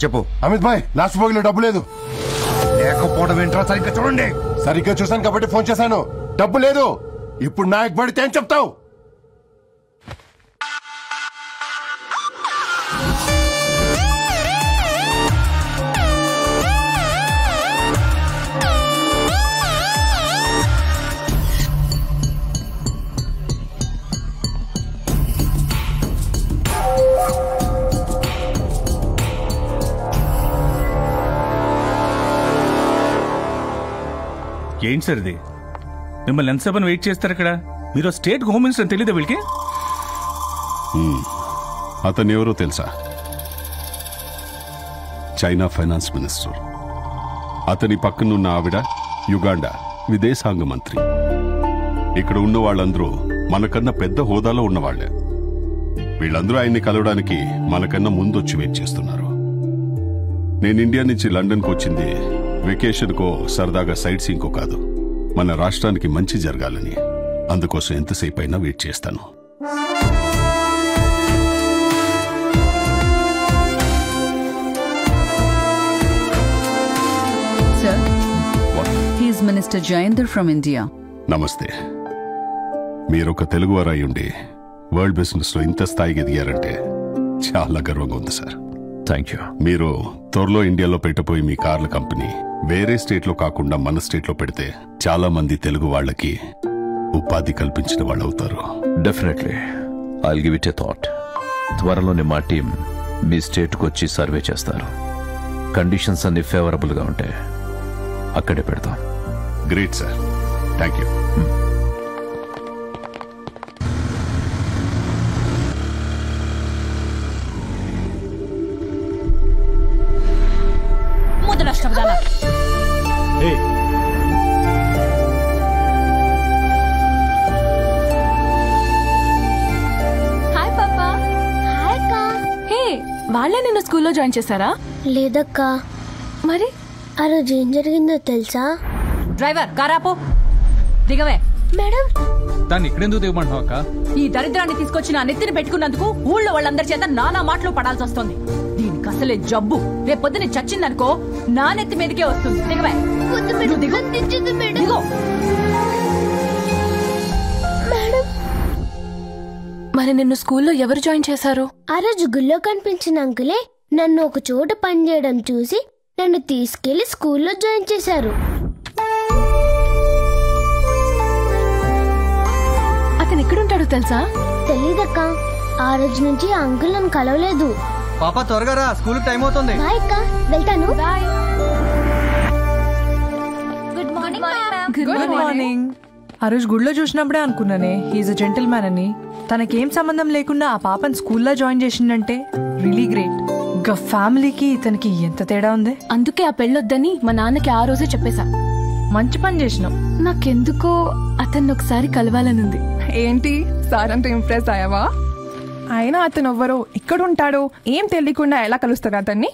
చెప్పు. అమిత్ భాయ్, లాస్ట్ బోగిలో డబ్బు లేదు. లేకపోవడం ఏంట్రా? సరిగ్గా చూడండి. సరిగ్గా చూసాను కాబట్టి ఫోన్ చేశాను. డబ్బు లేదు. ఇప్పుడు నాకు పడితే ఏం చెప్తావు? ఏంటి సార్ ఇది? మిమ్మల్ని ఎంతసేపు వెయిట్ చేస్తారు ఇక్కడ? మీరు స్టేట్ హోమ్ మినిస్టర్ అని తెలీదా వీళ్ళకి? అతను ఎవరో తెలుసా? China finance minister. అతని పక్కనున్న ఆవిడ యుగాండా విదేశాంగ మంత్రి. ఇక్కడ ఉన్న వాళ్ళందరూ మనకన్నా పెద్ద హోదాలో ఉన్నవాళ్లే. వీళ్ళందరూ ఆయన్ని కలవడానికి మనకన్నా ముందొచ్చి వెయిట్ చేస్తున్నారు. నేను ఇండియా నుంచి లండన్కు వచ్చింది వెకేషన్ కో, సరదాగా సైట్ సీయింగ్ కో కాదు, మన రాష్ట్రానికి మంచి జరగాలని. అందుకోసం ఎంతసేపు అయినా వెయిట్ చేస్తాను. Sir, he is Minister Jayendra from India. నమస్తే. మీరొక తెలుగువారు అయ్యుండి వరల్డ్ బిజినెస్ లో ఇంత స్థాయికి ఎదిగారంటే చాలా గర్వంగా ఉంది సార్. Thank you. మీరు త్వరలో ఇండియాలో పెట్టబోయి మీ కార్ల కంపెనీ వేరే స్టేట్ లో కాకుండా మన స్టేట్ లో పెడితే చాలా మంది తెలుగు వాళ్ళకి ఉపాధి కల్పించిన వాళ్ళు అవుతారు. Definitely I'll give it a thought. త్వరలోనే మా టీం మీ స్టేట్కి వచ్చి సర్వే చేస్తారు. కండిషన్స్ అన్ని ఫేవరబుల్ గా ఉంటే అక్కడే పెడతాం. Great sir, thank you. Hi పాపా. హాయ్ అక్క. హే, వాళ్ళే నిన్ను స్కూల్లో జాయిన్ చేశారా? లేదక్క. మరి ఆ రోజు ఏం జరిగిందో తెలుసా? డ్రైవర్ కారాపో, దిగవే. మేడం, దాన్ని ఇక్కడెందుకు దిగమంటున్నావు అక్క? ఈ దరిద్రాన్ని తీసుకొచ్చి నా నెత్తిని పెట్టుకున్నందుకు ఊళ్ళో వాళ్ళందరి చేత నానా మాటలు పడాల్సి వస్తుంది. దీనికి అసలే జబ్బు. రేపు పొద్దున చచ్చిందనుకో నా నెత్తి మీదకే వస్తుంది. దిగవే. దిగో. మరి నిన్ను స్కూల్లో ఎవరు జాయిన్ చేశారు? ఆ రోజు గుళ్ళో కనిపించిన అంకులే నన్ను ఒక చోట పని చేయడం చూసి నన్ను తీసుకెళ్లి స్కూల్లో జాయిన్ చేశారు. అతను ఎక్కడుంటాడో తెలుసా? తెలీదక్క. ఆ రోజు నుంచి ఆ అంకుల్ నన్ను కలవలేదు. పాప త్వరగా రా, స్కూల్ టైం అవుతుంది. బాయ్ అక్క, వెళ్తాను. Bye. Good morning. Good morning. ఆ రోజు గుడిలో చూసినప్పుడే అనుకున్నానే హీఈస్ అ జెంటిల్ మ్యాన్ అని. తనకేం సంబంధం లేకుండా ఆ పాపని స్కూల్లో జాయిన్ చేసిందంటే రియలీ గ్రేట్. ఇంకా ఫ్యామిలీకి ఇతనికి ఎంత తేడా ఉంది. అందుకే ఆ పెళ్ళొద్దని మా నాన్నకి ఆ రోజే చెప్పేశా. మంచి పని చేసినావు. నాకెందుకో అతన్ని ఒకసారి కలవాలనుంది. ఏంటి సార్ అంత ఇంప్రెస్ అయ్యావా? అయినా అతను ఎవ్వరో, ఎక్కడుంటాడో ఏం తెలియకుండా ఎలా కలుస్తారు అతన్ని?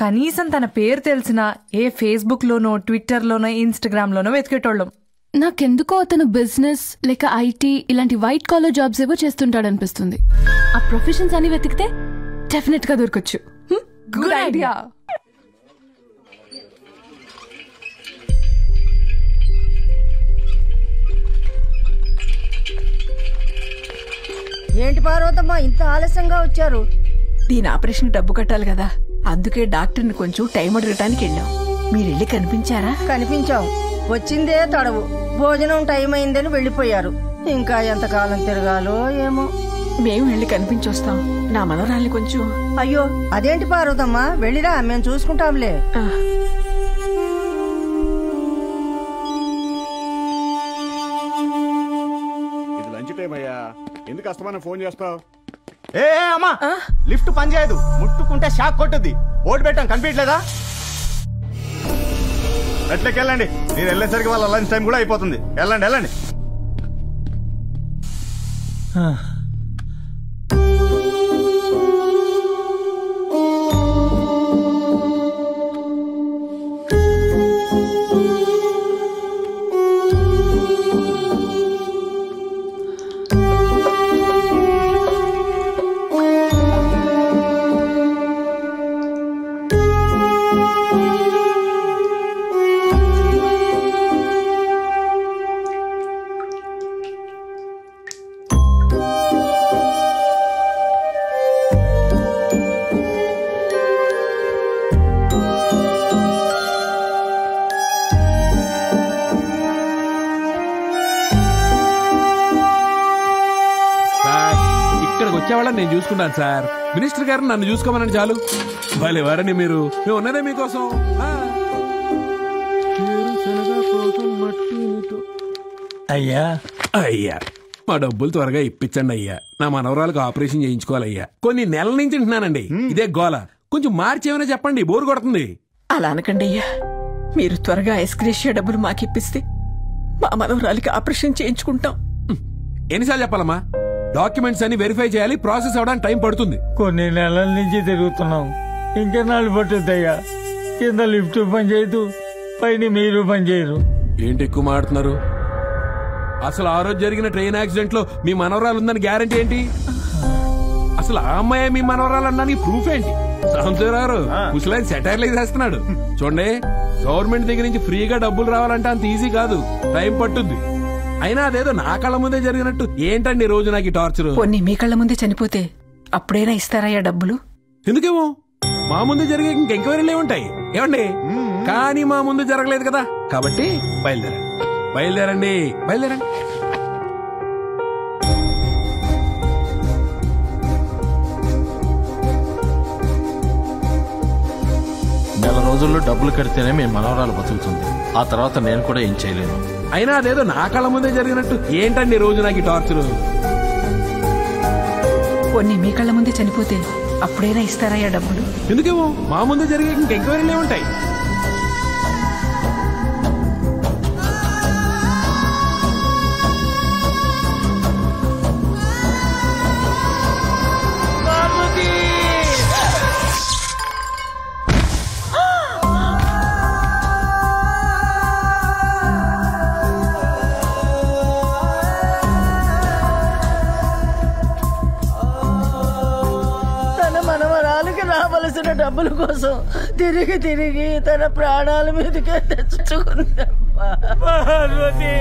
కనీసం తన పేరు తెలిసినా ఏ ఫేస్బుక్ లోనో, ట్విట్టర్ లోనో, ఇన్స్టాగ్రామ్ లోనో వెతికేటోళ్ళం. నాకెందుకో అతను బిజినెస్ లేక ఐటీ ఇలాంటి వైట్ కాలర్ జాబ్స్ ఏవో చేస్తుంటాడనిపిస్తుంది. ఆ ప్రొఫెషన్స్ అని వెతికితే డెఫినెట్ గా దొరకొచ్చు. Good idea. ఏంటి పార్వతమ్మ ఇంత ఆలస్యంగా వచ్చారు? దీని ఆపరేషన్ డబ్బు కట్టాలి కదా, అందుకే డాక్టర్ని కొంచెం టైం అడగటానికి వెళ్ళాం. మీరెళ్ళి కనిపించారా? కనిపించావు. వచ్చిందే తడవు. భోజనం టైం అయిందని వెళ్ళిపోయారు. ఇంకా ఎంతకాలం తిరగాలో ఏమో. మేము వెళ్ళి కనిపించొస్తాం. నా మనవరాల్ని కొంచెం. అయ్యో, అదేంటి పార్వతమ్మ, వెళ్ళిరా, మేము చూసుకుంటాంలే. ఇది లంచ్ టైం అయ్యా, ఎందుకు అస్తమానం ఫోన్ చేస్తావు? ఏ అమ్మా, లిఫ్ట్ పని చేయదు, ముట్టుకుంటే షాక్ కొట్టుద్ది. బోర్డు పెట్టాం, కనిపించలేదా? ఎట్లకి వెళ్ళండి, మీరు వెళ్ళేసరికి వాళ్ళ లంచ్ టైం కూడా అయిపోతుంది. వెళ్ళండి వెళ్ళండి. మనవరాలు నేను చూసుకుంటాను సార్. మినిస్టర్ గారు నన్ను చూసుకోమని చాలు. వాళ్ళెవరని మీరు, మేము ఉన్నదే మీకోసం. అయ్యా అయ్యా మా డబ్బులు త్వరగా ఇప్పించండి అయ్యా. నా మనవరాలకు ఆపరేషన్ చేయించుకోవాలయ్యా. కొన్ని నెలల నుంచి తింటున్నానండి ఇదే గోల. కొంచెం మార్చి ఏమైనా చెప్పండి, బోరు కొడుతుంది. అలా అనకండి అయ్యా. మీరు త్వరగా ఎస్గ్రేషియా డబ్బులు మాకిప్పిస్తే మా మనవరాలికి ఆపరేషన్ చేయించుకుంటాం. ఎన్నిసార్లు చెప్పాలమ్మా? డాక్యుమెంట్స్ అన్ని వెరిఫై చేయాలి, ప్రాసెస్ అవడానికి టైం పడుతుంది. కొన్ని నెలల నుంచి తిరుగుతున్నాం, ఇంకా నాలుగు పట్టుద్దయ్యా. కింద లిఫ్ట్ పని చేయదు, పైన మీరు పని చేయరు. ఏంటి ఎక్కువ మాడుతున్నారు? అసలు ఆ రోజు జరిగిన ట్రైన్ యాక్సిడెంట్ లో మీ మనవరాలు ఉందని గ్యారంటీ ఏంటి? అసలు ఆ అమ్మాయి మీ మనవరాలు అన్నానికి ప్రూఫ్ ఏంటి? సంవత్సరారు ముసలాయన సెటైర్లు వేసేస్తున్నాడు. చూడండి, గవర్నమెంట్ దగ్గర నుంచి ఫ్రీగా డబ్బులు రావాలంటే అంత ఈజీ కాదు, టైం పట్టుద్ది. అయినా అదేదో నా కళ్ళ ముందే జరిగినట్టు ఏంటండి రోజు నాకు టార్చర్? కొన్ని మీ కళ్ళ ముందే చనిపోతే అప్పుడైనా ఇస్తారయ్యా డబ్బులు? ఎందుకేమో మా ముందు జరిగే ఇంక ఎంక్వైరీలు ఏముంటాయి ఏమండి? కానీ మా ముందు జరగలేదు కదా, కాబట్టి బయలుదేరండి. నెల రోజుల్లో డబ్బులు కడితేనే మీ మనవరాలు బతుకుతుంది. ఆ తర్వాత నేను కూడా ఏం చేయలేను. అయినా అదేదో నా కళ్ళ ముందే జరిగినట్టు ఏంటండి రోజు నాకు టార్చర్? కొన్ని మీ కళ్ళ ముందే చనిపోతే అప్పుడైనా ఇస్తారయ్యా డబ్బులు? ఎందుకేమో మా ముందు జరిగే ఇంక ఎంక్వైరీలు ఏముంటాయి? రావలసిన డబ్బుల కోసం తిరిగి తిరిగి తన ప్రాణాల మీదకే తెచ్చుకుందమ్మా. పార్వతి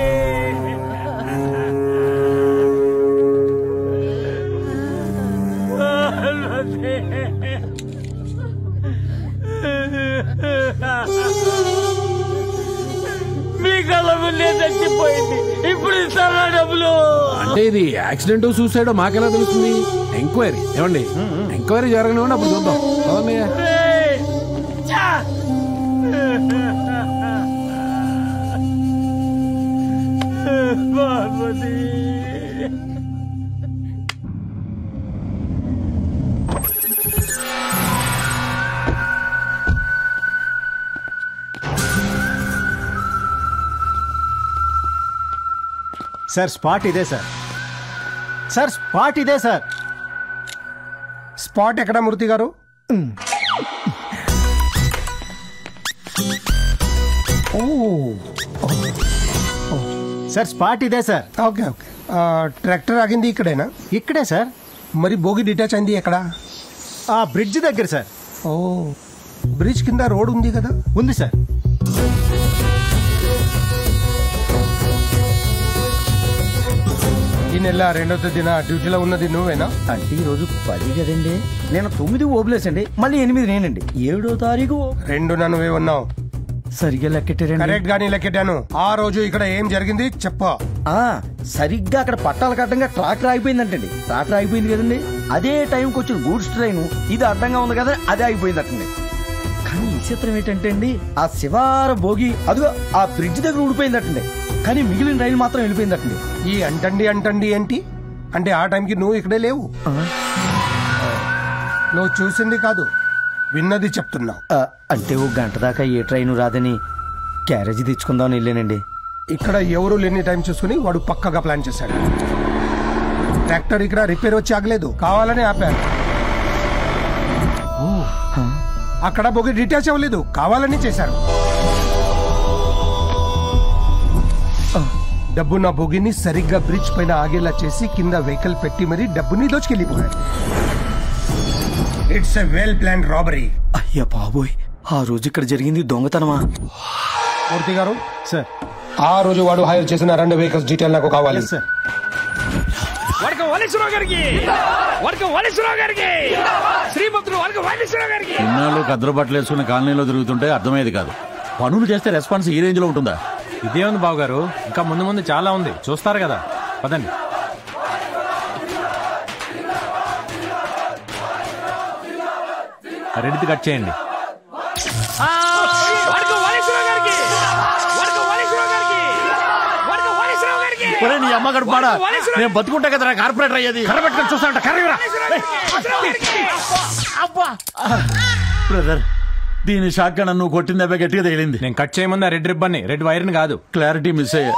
మీ కళ్ళ ముందే చచ్చిపోయింది, ఇప్పుడు ఇస్తారా డబ్బులు? అంటే ఇది యాక్సిడెంట్ సూసైడ్ మాకెలా తెలుస్తుంది? ఎంక్వైరీ ఏమండి, ఎంక్వైరీ జరగనివ్వండి, అప్పుడు చూద్దాం. సార్ స్పాట్ ఇదే సార్. సార్ స్పాట్ ఇదే సార్. స్పాట్ ఎక్కడ మూర్తి గారు? సార్ స్పాట్ ఇదే సార్. Okay okay. ట్రాక్టర్ ఆగింది ఇక్కడేనా? ఇక్కడే సార్. మరి బోగి డిటాచ్ అయింది ఎక్కడ? ఆ బ్రిడ్జ్ దగ్గర సార్. ఓ, బ్రిడ్జ్ కింద రోడ్ ఉంది కదా? ఉంది సార్. ఈ నెల 2వ తేదీన డ్యూటీలో ఉన్నది నువ్వేనా? అంటే ఈ రోజు 10 కదండి, నేను 9 ఓబులేసండి, మళ్ళీ 8 నేనండి. 7వ తారీఖు 2 నువ్వే ఉన్నావు. సరిగ్గా లెక్కెట్టారండి? కరెక్ట్ గానీ లెక్కెట్టాను. ఆ రోజు ఇక్కడ ఏం జరిగింది చెప్పా. సరిగ్గా అక్కడ పట్టాల కట్టంగా ట్రాక్టర్ ఆగిపోయిందంటండి. ట్రాక్టర్ ఆగిపోయింది కదండి, అదే టైంకి వచ్చిన గూడ్స్ ట్రైన్ ఇది అడ్డంగా ఉంది కదా, అదే ఆగిపోయిందటండి. కానీ విచిత్రం ఏంటంటే అండి, ఆ శివార భోగి అదిగో ఆ బ్రిడ్జ్ దగ్గర ఊడిపోయిందటండి, కానీ మిగిలిన రైలు మాత్రం వెళ్ళిపోయిందటండి. ఈ అంటండి ఏంటి అంటే ఆ టైంకి నువ్వు ఇక్కడే లేవు. నువ్వు చూసింది కాదు, విన్నది చెప్తున్నావు. అంటే ఓ గంట దాకా ఏ ట్రైన్ రాదని క్యారేజీ తెచ్చుకుందామని వెళ్ళానండి. ఇక్కడ ఎవరు లేని టైం చూసుకుని వాడు పక్కగా ప్లాన్ చేశాడు. ట్రాక్టర్ ఇక్కడ రిపేర్ వచ్చి ఆగలేదు, కావాలని ఆపారు. అక్కడ బోగి డిటాచ్ అవ్వలేదు, కావాలని చేశారు. డబ్బు నా బోగిని సరిగ్గా బ్రిడ్జ్ పైన ఆగేలా చేసి కింద వెహికల్ పెట్టి మరీ డబ్బుని దోచుకెళ్ళిపోయారు. It's a well plan robbery. అయ్యా బాబోయ్, ఆ రోజు ఇక్కడ జరిగింది దొంగతనమా? మూర్తి గారు సార్, ఆ రోజు వాడు హైర్ చేసిన 2 వెహికల్స్ డీటెయిల్ నాకు కావాలి సార్. ఇన్నాళ్ళు కద్దరు బట్టలు వేసుకుని కాలనీలో తిరుగుతుంటే అర్థమయ్యేది కాదు. పనులు చేస్తే రెస్పాన్స్ ఈ రేంజ్ లో ఉంటుందా? ఇదే ఉంది బాబు గారు, ఇంకా ముందు ముందు చాలా ఉంది, చూస్తారు కదా. పదండి. రెడ్డి కట్ చేయండి. నీ అమ్మ గడుపాడా నేను బతుకుంటా కదరా కార్పొరేటర్ అయ్యేది. కర్రబెట్టుకొని చూస్తా ఉంటా. కర్రరా బ్రదర్, దీని షాక్ గా నువ్వు కొట్టిందే గట్టిగా తగిలింది. నేను కట్ చేయముందా రెడ్ రిబ్బన్ రెడ్ వైర్ని కాదు. క్లారిటీ మిస్ అయ్యా.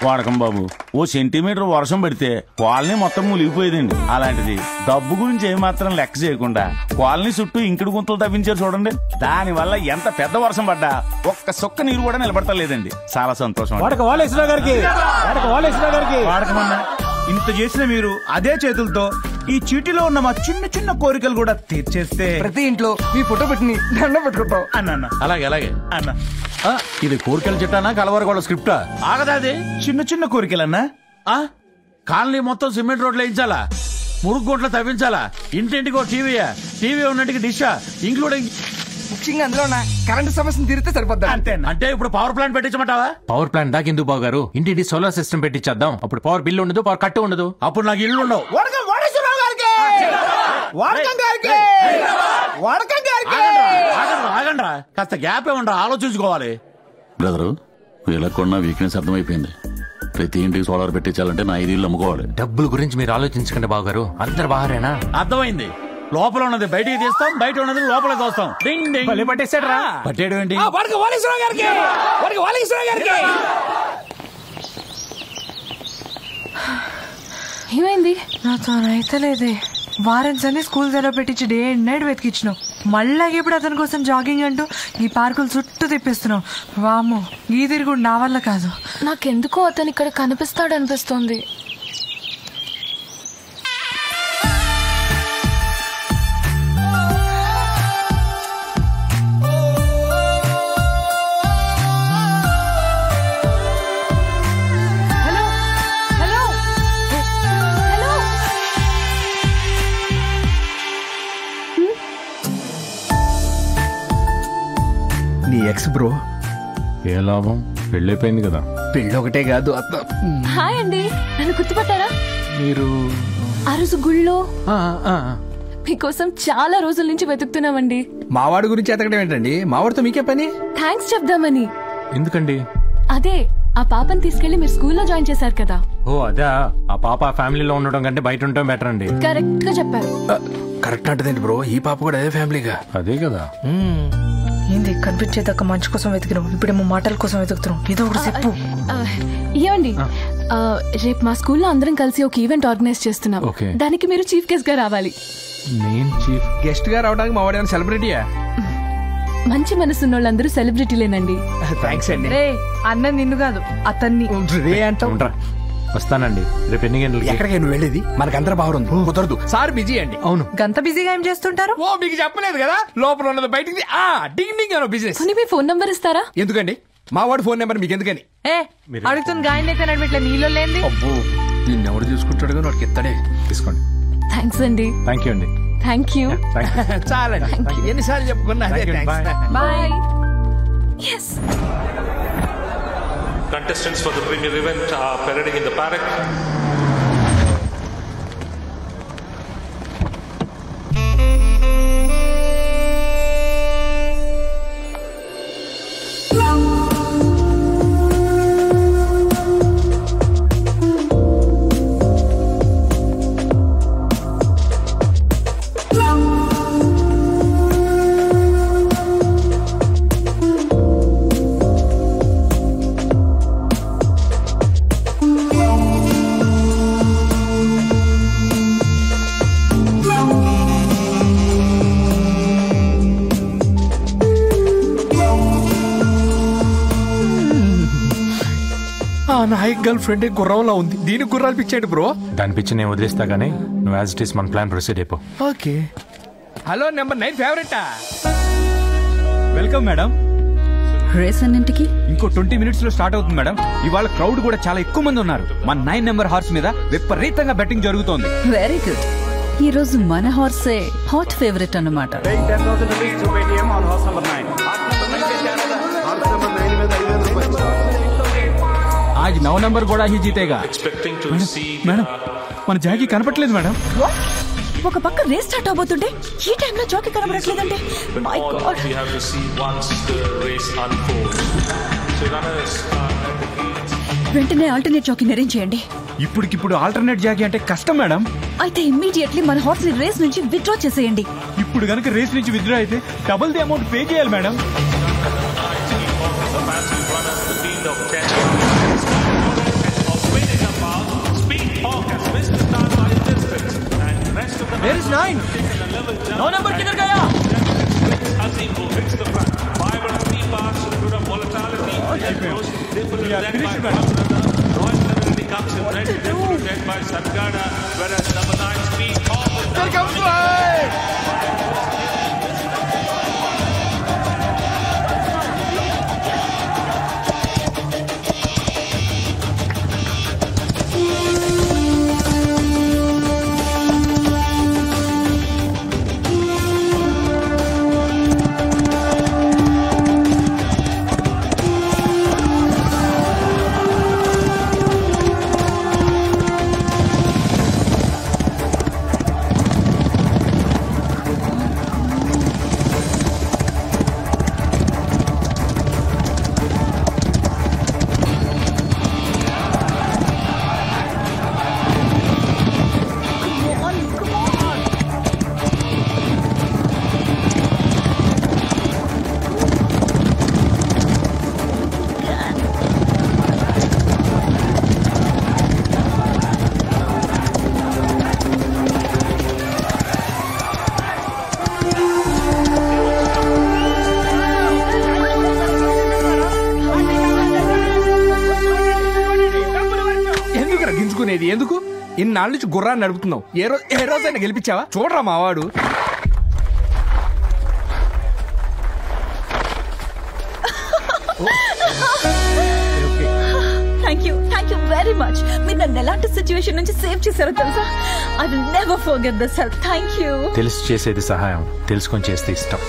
వాడకం బాబు, ఓ సెంటీమీటర్ వర్షం పడితే కాలనీ మొత్తం మునిగిపోయేదండి. అలాంటిది డబ్బు గురించి ఏమాత్రం లెక్క చేయకుండా కాలనీ చుట్టూ ఇంకుడు గుంతలు తవ్వించారు చూడండి. దాని వల్ల ఎంత పెద్ద వర్షం పడ్డా ఒక్క సొక్క నీరు కూడా నిలబడతలేదండి. చాలా సంతోషం. వాడకమన్నా ఇంత చేసిన మీరు అదే చేతులతో ఈ చీటిలో ఉన్న మా చిన్న చిన్న కోరికలు కూడా తీర్చేస్తే ప్రతి ఇంట్లో మీ ఫోటో పెట్టి దండం పెట్టుకుంటాం అన్న. అలాగే అలాగే అన్న. ఇది కోరికలు చెట్టానా కలవరగోళ స్క్రిప్టా? ఆగదా అది? చిన్న చిన్న కోరికలన్నా. కాలనీ మొత్తం సిమెంట్ రోడ్లు వేయించాలా? మురుగు గుంటలు తవ్వించాలా? ఇంటింటికో టీవీయా? టీవీ ఉన్నంటికి డిషా ఇంక్లూడింగ్ ముఖ్యంగా అందులో కరెంట్ సమస్యను తీరితే సరిపోద్దా? అంటే ఇప్పుడు పవర్ ప్లాంట్ పెట్టించమంటావా? పవర్ ప్లాంట్ దాకా ఎందుకు బాబు గారు? ఇంటింటి సోలార్ సిస్టమ్ పెట్టించేద్దాం. అప్పుడు పవర్ బిల్ ఉండదు, పవర్ కట్ ఉండదు. అప్పుడు నాకు ఇల్లు ఉండవు. ఆగండ్రా, కాస్త గ్యాప్ ఏమంటారా? ఆలోచించుకోవాలి. బ్రదరు, వీళ్ళకున్న వీక్నెస్ అర్థమైపోయింది. ప్రతి ఇంటికి సోలార్ పెట్టించాలంటే నా 5 ఇల్లు అమ్ముకోవాలి. డబ్బుల గురించి మీరు ఆలోచించకండి బాబు గారు. అందరు బాగారేనా? అర్థమైంది. లోపల ఉన్నది బయటికి తీస్తాం, బయట ఉన్నది లోపల తోస్తాం. పట్టేసాడు. పట్టేయడం ఏంటి? ఏమైంది? నాతో అయితే లేదే. వారెంట్స్ అన్ని స్కూల్ సెలవు పెట్టించి డే అండ్ నైట్ వెతికిచ్చినావు. మళ్ళీ ఇప్పుడు అతని కోసం జాగింగ్ అంటూ ఈ పార్కులు చుట్టూ తిప్పిస్తున్నావు. వామ్మో, ఈ తిరుగుడు నా వల్ల కాదు. నాకెందుకో అతను ఇక్కడ కనిపిస్తాడు అనిపిస్తుంది. నీ ఎక్స్ బ్రో. ఏ లాభం, పెళ్ళైపోయింది కదా. పెళ్ళి ఒకటే కాదు. హాయ్ అండి, నన్ను గుర్తుపట్టారా? మీరు ఆ రోజు గుళ్ళో మీకోసం చాలా రోజుల నుంచి వెతుకుతున్నామండి. మావాడి గురించి ఎతకడం ఏంటండి? మావాడితో మీకే పని? థ్యాంక్స్ చెప్దామని. ఎందుకండి? అదే ఆ పాపని తీసుకెళ్లి మీరు స్కూల్లో జాయిన్ చేశారు కదా. ఓ అదే. ఆ పాప ఫ్యామిలీలో ఉండడం కంటే బయట ఉండటం బెటర్ అండి. కరెక్ట్ గా చెప్పారు. కరెక్ట్ అంటదేంటి బ్రో? ఈ పాప కూడా అదే ఫ్యామిలీగా. అదే కదా. ఏంది కనిపించేదాకా మంచి కోసం వెతికినాం, ఇప్పుడేమో మాటల కోసం వెతుకుతున్నాం. ఏదో ఒకటి చెప్పు. ఏమండి, రేపు మా స్కూల్లో అందరం కలిసి ఒక ఈవెంట్ ఆర్గనైజ్ చేస్తున్నాం. దానికి మీరు చీఫ్ గెస్ట్ గా రావాలి. నేను చీఫ్ గెస్ట్ గా రావడానికి మా వాడు సెలబ్రిటీయా? మంచి మనసున్న వాళ్ళందరూ సెలబ్రిటీలేనండి. థ్యాంక్స్ అండి. అన్న నిన్ను కాదు, అతన్ని. వస్తానండి రేపు ఎన్ని గంటలకి? ఎక్కడికి నువ్వు వెళ్ళేది? మనకందరూ బాగుంది. కుదరదు, సార్ బిజీ అండి. అవును. గంత బిజీగా ఏం చేస్తుంటారు? ఓ మీకు చెప్పలేదు కదా, లోపల ఉన్నది బయటికి డింగ్ డింగ్ అనో బిజినెస్. మీ ఫోన్ నంబర్ ఇస్తారా? ఎందుకండి? మా వాడు ఫోన్ నెంబర్ మీకు ఎందుకని? అడుగుతుంది గాయం అయితే ఇట్లా నీళ్ళు లేని. అబ్బో, నిన్ను ఎవడు చూసుకుంటాడు కానీ వాడికి ఎత్తాడే. తీసుకోండి. థ్యాంక్స్ అండి. థ్యాంక్ యూ అండి. Thank you. చాలండి, ఎన్నిసార్లు చెప్పుకున్నా. Bye. Contestants for the premier event are parading in the paddock. Nayak girlfriend గుర్రంలో ఉంది, దీనికి గుర్రాలు పిచ్చాడు బ్రో. దాని పిచ్చి నేను వదిలేస్తా గానీ నువ్వు యాజ్ ఇట్ ఈస్ మన ప్లాన్ ప్రొసీడ్ అయిపో. ఓకే. హలో, నెంబర్ 9 ఫేవరెటా? Welcome madam. రేస్ అన్నింటికి ఇంకో 20 minutes లో స్టార్ట్ అవుతుంది మేడం. ఇవాళ క్రౌడ్ కూడా చాలా ఎక్కువ మంది ఉన్నారు. మన 9 నెంబర్ హార్స్ మీద విపరీతంగా బెట్టింగ్ జరుగుతోంది. Very good. ఈ రోజు మన హార్సే హాట్ ఫేవరెట్ అన్నమాట. आज 9 नंबर కూడా ही जीतेगा. Expecting to see మేడం, మన జాకీ కనపట్లేదు మేడం. ఒక పక్క రేస్ స్టార్ట్ అవబోతుంటే ఈ టైంలో జాకీ కనబడట్లేదంటే my god. We have to see once the race unfolds. So runners are at the gates. వెంటనే ఆల్టర్నేట్ జాకీని అరేంజ్ చేయండి. ఇప్పటికిప్పుడు ఆల్టర్నేట్ జాకీ అంటే కష్టం మేడం. అయితే ఇమ్మీడియట్లీ మన హార్స్ ని రేస్ నుంచి విత్డ్రా చేసేయండి. ఇప్పుడు గనుక రేస్ నుంచి విత్డ్రా అయితే డబుల్ ది అమౌంట్ పే చేయాలి madam. Where is 9? No number किधर गया? Azim who hits the front. 5 and 3 parts to the volatility. Royal Celebrity comes in red, led by Sargada, whereas number 9 Speed Hawk is There comes right. ఎందుకు ఇన్నాళ్ళ నుంచి గుర్రాన్ని నడుపుతున్నావు? ఏ రోజైనా గెలిపించావా? చూడరా మావాడు. Thank you very much. మీరు నన్ను ఎలాంటి సిచ్యువేషన్ నుంచి సేవ్ చేశారో తెలుసా? I will never forget this help. Thank you. తెలిసి చేసేది సహాయం, తెలుసుకొని చేస్తే ఇష్టం.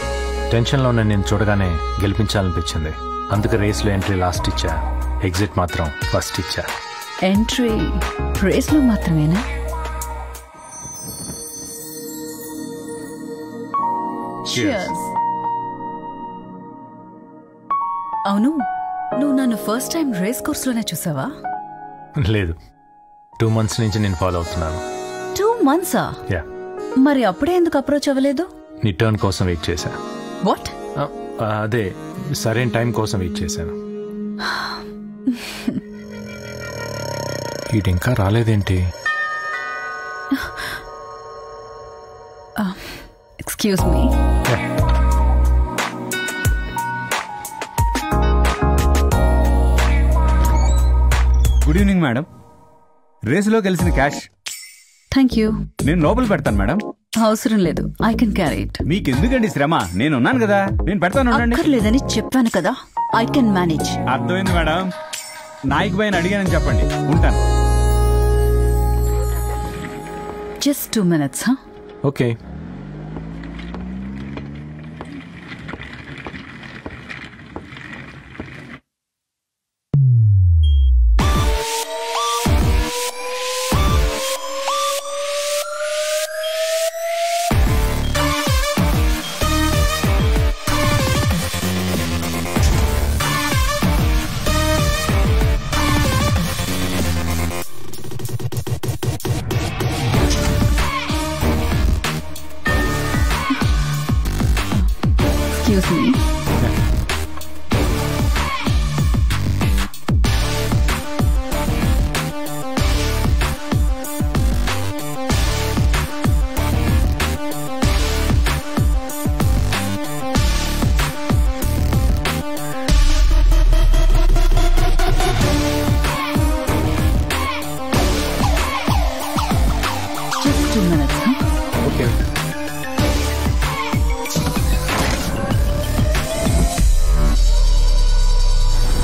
టెన్షన్లో నేను చూడగానే గెలిపించాలనిపించింది. అందుకే రేస్లో ఎంట్రీ లాస్ట్ ఇచ్చా, ఎగ్జిట్ మాత్రం ఫస్ట్ ఇచ్చా. ఎంట్రీ రేస్లో మాత్రమేనా? అవును, నువ్వు నన్ను ఫస్ట్ టైం రేస్ కోర్స్లోనే చూసావా? లేదు, 2 months నుంచి నేను ఫాలో అవుతున్నాను. 2 months? యా. మరి అప్పుడే ఎందుకు అప్రోచ్ అవ్వలేదు? నీ టర్న్ కోసం వెయిట్ చేశా. వాట్? అదే సరైన టైం కోసం వెయిట్ చేశాను. వీడు ఇంకా రాలేదేంటి? Excuse me. Good evening madam. రేసులో గెలిచిన క్యాష్. Thank you. నేను లోపల పెడతాను మేడం. అవసరం లేదు, ఐ కెన్ క్యారీ ఇట్. మీకు ఎందుకండి శ్రమ? నేను ఉన్నాను కదా, నేను పెడతాను. అక్కర్లేదని చెప్పాను కదా, ఐ కెన్ మేనేజ్. అర్థమైంది మేడం. నాయక్ బాయ్ అడిగానని చెప్పండి, ఉంటాను. Just 2 minutes. Okay. Excuse me.